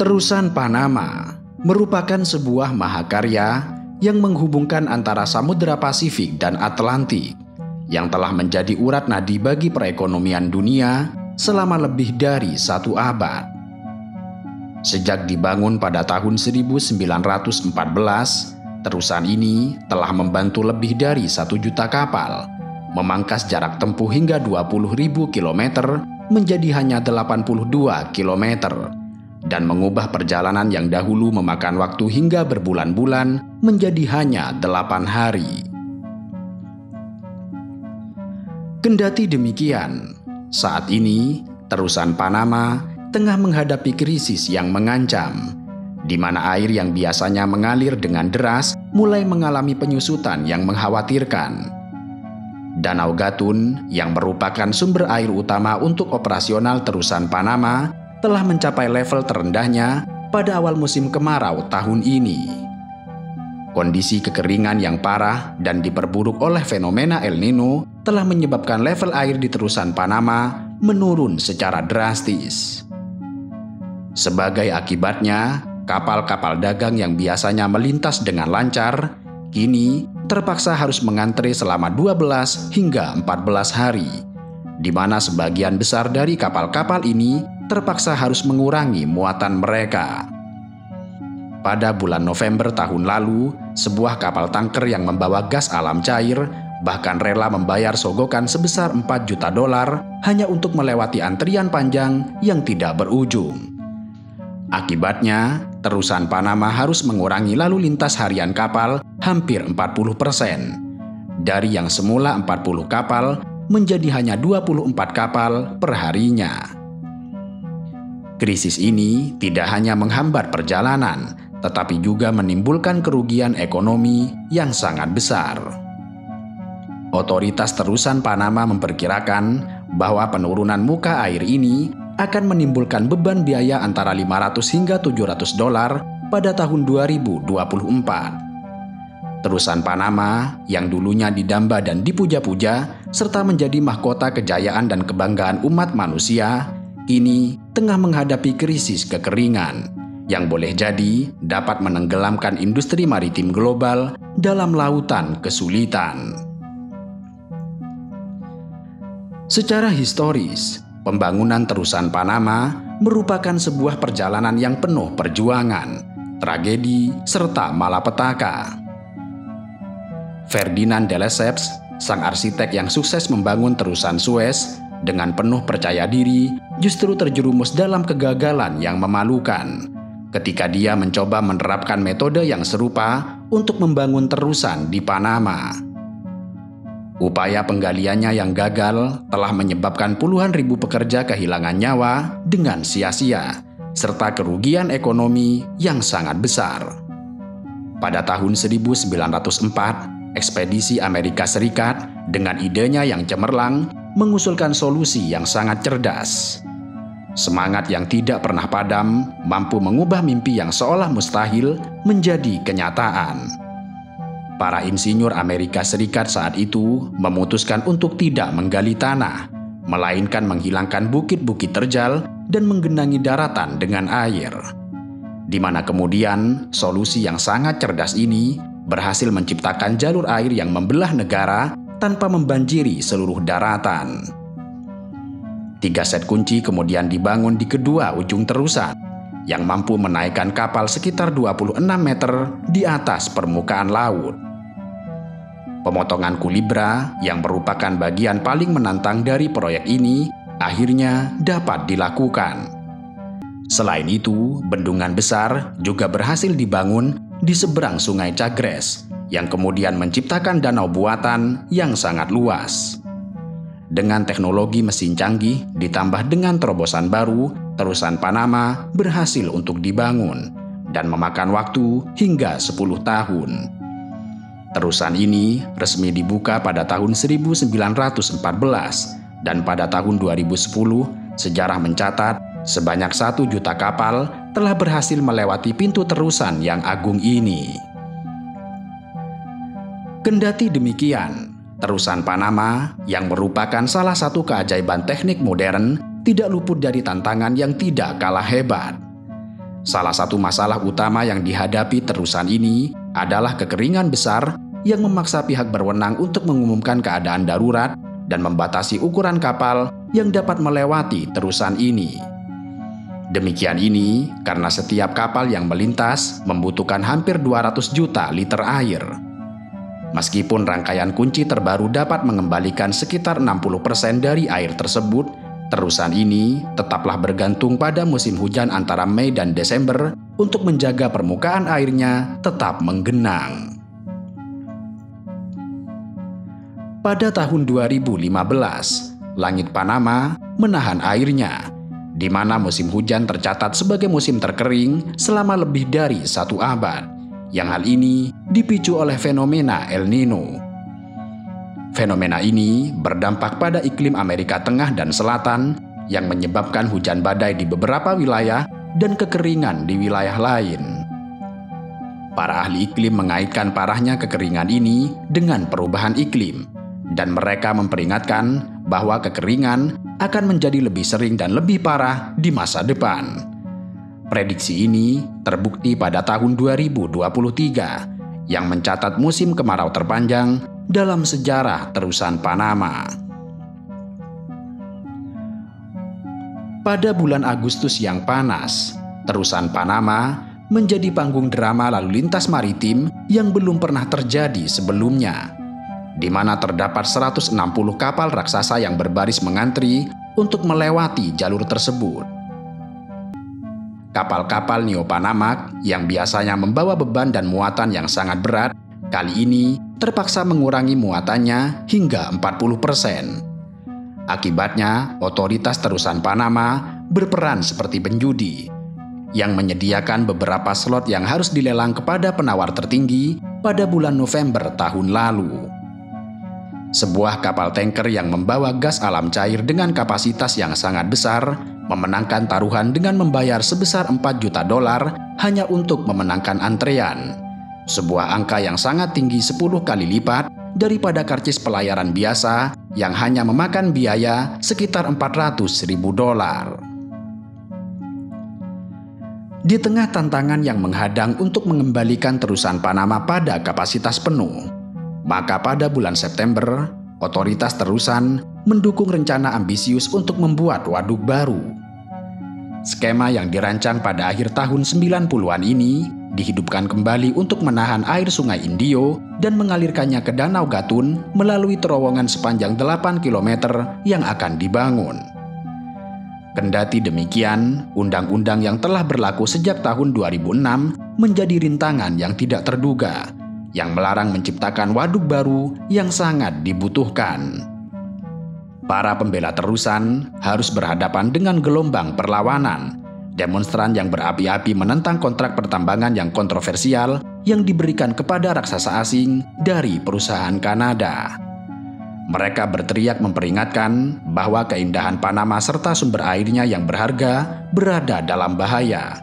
Terusan Panama merupakan sebuah mahakarya yang menghubungkan antara Samudra Pasifik dan Atlantik yang telah menjadi urat nadi bagi perekonomian dunia selama lebih dari 1 abad. Sejak dibangun pada tahun 1914, terusan ini telah membantu lebih dari 1 juta kapal, memangkas jarak tempuh hingga 20.000 km menjadi hanya 82 km, dan mengubah perjalanan yang dahulu memakan waktu hingga berbulan-bulan menjadi hanya 8 hari. Kendati demikian, saat ini terusan Panama tengah menghadapi krisis yang mengancam, di mana air yang biasanya mengalir dengan deras mulai mengalami penyusutan yang mengkhawatirkan. Danau Gatun, yang merupakan sumber air utama untuk operasional terusan Panama, telah mencapai level terendahnya pada awal musim kemarau tahun ini. Kondisi kekeringan yang parah dan diperburuk oleh fenomena El Nino telah menyebabkan level air di terusan Panama menurun secara drastis. Sebagai akibatnya, kapal-kapal dagang yang biasanya melintas dengan lancar, kini terpaksa harus mengantre selama 12 hingga 14 hari, di mana sebagian besar dari kapal-kapal ini terpaksa harus mengurangi muatan mereka. Pada bulan November tahun lalu, sebuah kapal tanker yang membawa gas alam cair bahkan rela membayar sogokan sebesar $4 juta hanya untuk melewati antrian panjang yang tidak berujung. Akibatnya, terusan Panama harus mengurangi lalu lintas harian kapal hampir 40%. Dari yang semula 40 kapal menjadi hanya 24 kapal per harinya. Krisis ini tidak hanya menghambat perjalanan, tetapi juga menimbulkan kerugian ekonomi yang sangat besar. Otoritas terusan Panama memperkirakan bahwa penurunan muka air ini akan menimbulkan beban biaya antara $500 hingga $700 pada tahun 2024. Terusan Panama yang dulunya didamba dan dipuja-puja serta menjadi mahkota kejayaan dan kebanggaan umat manusia, kini tengah menghadapi krisis kekeringan yang boleh jadi dapat menenggelamkan industri maritim global dalam lautan kesulitan. Secara historis, pembangunan terusan Panama merupakan sebuah perjalanan yang penuh perjuangan, tragedi, serta malapetaka. Ferdinand de Lesseps, sang arsitek yang sukses membangun terusan Suez dengan penuh percaya diri, justru terjerumus dalam kegagalan yang memalukan ketika dia mencoba menerapkan metode yang serupa untuk membangun terusan di Panama. Upaya penggaliannya yang gagal telah menyebabkan puluhan ribu pekerja kehilangan nyawa dengan sia-sia, serta kerugian ekonomi yang sangat besar. Pada tahun 1904, ekspedisi Amerika Serikat dengan idenya yang cemerlang mengusulkan solusi yang sangat cerdas. Semangat yang tidak pernah padam mampu mengubah mimpi yang seolah mustahil menjadi kenyataan. Para insinyur Amerika Serikat saat itu memutuskan untuk tidak menggali tanah, melainkan menghilangkan bukit-bukit terjal dan menggenangi daratan dengan air. Di mana kemudian solusi yang sangat cerdas ini berhasil menciptakan jalur air yang membelah negara tanpa membanjiri seluruh daratan. 3 set kunci kemudian dibangun di kedua ujung terusan, yang mampu menaikkan kapal sekitar 26 meter di atas permukaan laut. Pemotongan Kulibra yang merupakan bagian paling menantang dari proyek ini akhirnya dapat dilakukan. Selain itu, bendungan besar juga berhasil dibangun di seberang Sungai Chagres yang kemudian menciptakan danau buatan yang sangat luas. Dengan teknologi mesin canggih ditambah dengan terobosan baru, terusan Panama berhasil untuk dibangun dan memakan waktu hingga 10 tahun. Terusan ini resmi dibuka pada tahun 1914 dan pada tahun 2010 sejarah mencatat sebanyak 1 juta kapal telah berhasil melewati pintu terusan yang agung ini. Kendati demikian, terusan Panama yang merupakan salah satu keajaiban teknik modern tidak luput dari tantangan yang tidak kalah hebat. Salah satu masalah utama yang dihadapi terusan ini adalah kekeringan besar yang memaksa pihak berwenang untuk mengumumkan keadaan darurat dan membatasi ukuran kapal yang dapat melewati terusan ini. Demikian ini karena setiap kapal yang melintas membutuhkan hampir 200 juta liter air. Meskipun rangkaian kunci terbaru dapat mengembalikan sekitar 60% dari air tersebut, terusan ini tetaplah bergantung pada musim hujan antara Mei dan Desember untuk menjaga permukaan airnya tetap menggenang. Pada tahun 2015, langit Panama menahan airnya, di mana musim hujan tercatat sebagai musim terkering selama lebih dari 1 abad, yang hal ini dipicu oleh fenomena El Nino. Fenomena ini berdampak pada iklim Amerika Tengah dan Selatan yang menyebabkan hujan badai di beberapa wilayah dan kekeringan di wilayah lain. Para ahli iklim mengaitkan parahnya kekeringan ini dengan perubahan iklim, dan mereka memperingatkan bahwa kekeringan akan menjadi lebih sering dan lebih parah di masa depan. Prediksi ini terbukti pada tahun 2023 yang mencatat musim kemarau terpanjang dalam sejarah terusan Panama. Pada bulan Agustus yang panas, terusan Panama menjadi panggung drama lalu lintas maritim yang belum pernah terjadi sebelumnya, di mana terdapat 160 kapal raksasa yang berbaris mengantri untuk melewati jalur tersebut. Kapal-kapal Neo Panamax yang biasanya membawa beban dan muatan yang sangat berat, kali ini terpaksa mengurangi muatannya hingga 40%. Akibatnya, otoritas terusan Panama berperan seperti penjudi, yang menyediakan beberapa slot yang harus dilelang kepada penawar tertinggi pada bulan November tahun lalu. Sebuah kapal tanker yang membawa gas alam cair dengan kapasitas yang sangat besar memenangkan taruhan dengan membayar sebesar $4 juta hanya untuk memenangkan antrean. Sebuah angka yang sangat tinggi 10 kali lipat daripada karcis pelayaran biasa yang hanya memakan biaya sekitar $400.000. Di tengah tantangan yang menghadang untuk mengembalikan terusan Panama pada kapasitas penuh, maka pada bulan September, otoritas terusan mendukung rencana ambisius untuk membuat waduk baru. Skema yang dirancang pada akhir tahun 90-an ini dihidupkan kembali untuk menahan air Sungai Indio dan mengalirkannya ke Danau Gatun melalui terowongan sepanjang 8 km yang akan dibangun. Kendati demikian, undang-undang yang telah berlaku sejak tahun 2006 menjadi rintangan yang tidak terduga, yang melarang menciptakan waduk baru yang sangat dibutuhkan. Para pembela terusan harus berhadapan dengan gelombang perlawanan, demonstran yang berapi-api menentang kontrak pertambangan yang kontroversial yang diberikan kepada raksasa asing dari perusahaan Kanada. Mereka berteriak memperingatkan bahwa keindahan Panama serta sumber airnya yang berharga berada dalam bahaya.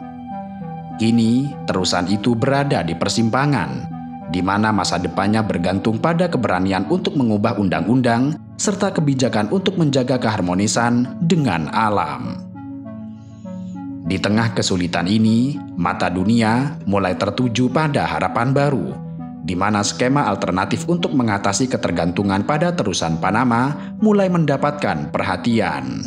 Kini, terusan itu berada di persimpangan, di mana masa depannya bergantung pada keberanian untuk mengubah undang-undang serta kebijakan untuk menjaga keharmonisan dengan alam. Di tengah kesulitan ini, mata dunia mulai tertuju pada harapan baru, di mana skema alternatif untuk mengatasi ketergantungan pada terusan Panama mulai mendapatkan perhatian.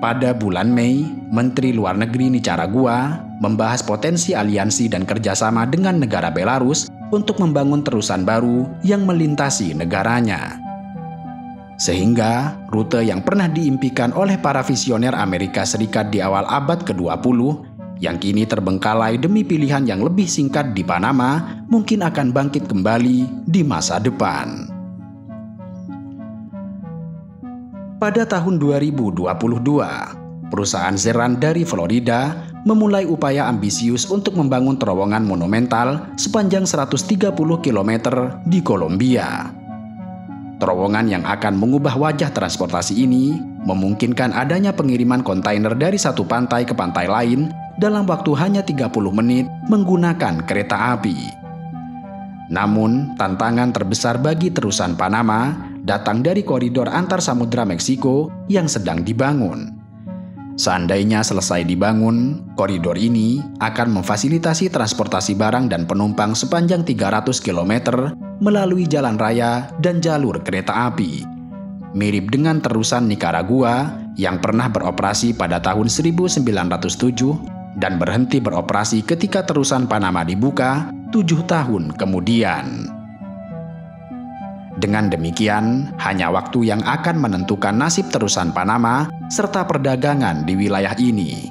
Pada bulan Mei, Menteri Luar Negeri Nicaragua membahas potensi aliansi dan kerjasama dengan negara Belarus untuk membangun terusan baru yang melintasi negaranya. Sehingga rute yang pernah diimpikan oleh para visioner Amerika Serikat di awal abad ke-20 yang kini terbengkalai demi pilihan yang lebih singkat di Panama mungkin akan bangkit kembali di masa depan. Pada tahun 2022, perusahaan Zeran dari Florida memulai upaya ambisius untuk membangun terowongan monumental sepanjang 130 km di Kolombia. Terowongan yang akan mengubah wajah transportasi ini memungkinkan adanya pengiriman kontainer dari satu pantai ke pantai lain dalam waktu hanya 30 menit menggunakan kereta api. Namun, tantangan terbesar bagi terusan Panama datang dari koridor antar samudra Meksiko yang sedang dibangun. Seandainya selesai dibangun, koridor ini akan memfasilitasi transportasi barang dan penumpang sepanjang 300 km melalui jalan raya dan jalur kereta api. Mirip dengan terusan Nicaragua yang pernah beroperasi pada tahun 1907 dan berhenti beroperasi ketika terusan Panama dibuka 7 tahun kemudian. Dengan demikian, hanya waktu yang akan menentukan nasib terusan Panama serta perdagangan di wilayah ini.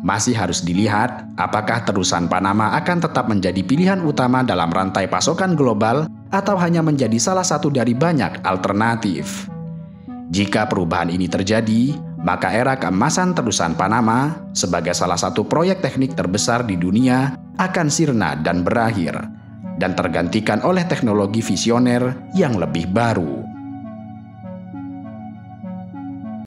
Masih harus dilihat apakah terusan Panama akan tetap menjadi pilihan utama dalam rantai pasokan global atau hanya menjadi salah satu dari banyak alternatif. Jika perubahan ini terjadi, maka era keemasan terusan Panama sebagai salah satu proyek teknik terbesar di dunia akan sirna dan berakhir, dan tergantikan oleh teknologi visioner yang lebih baru.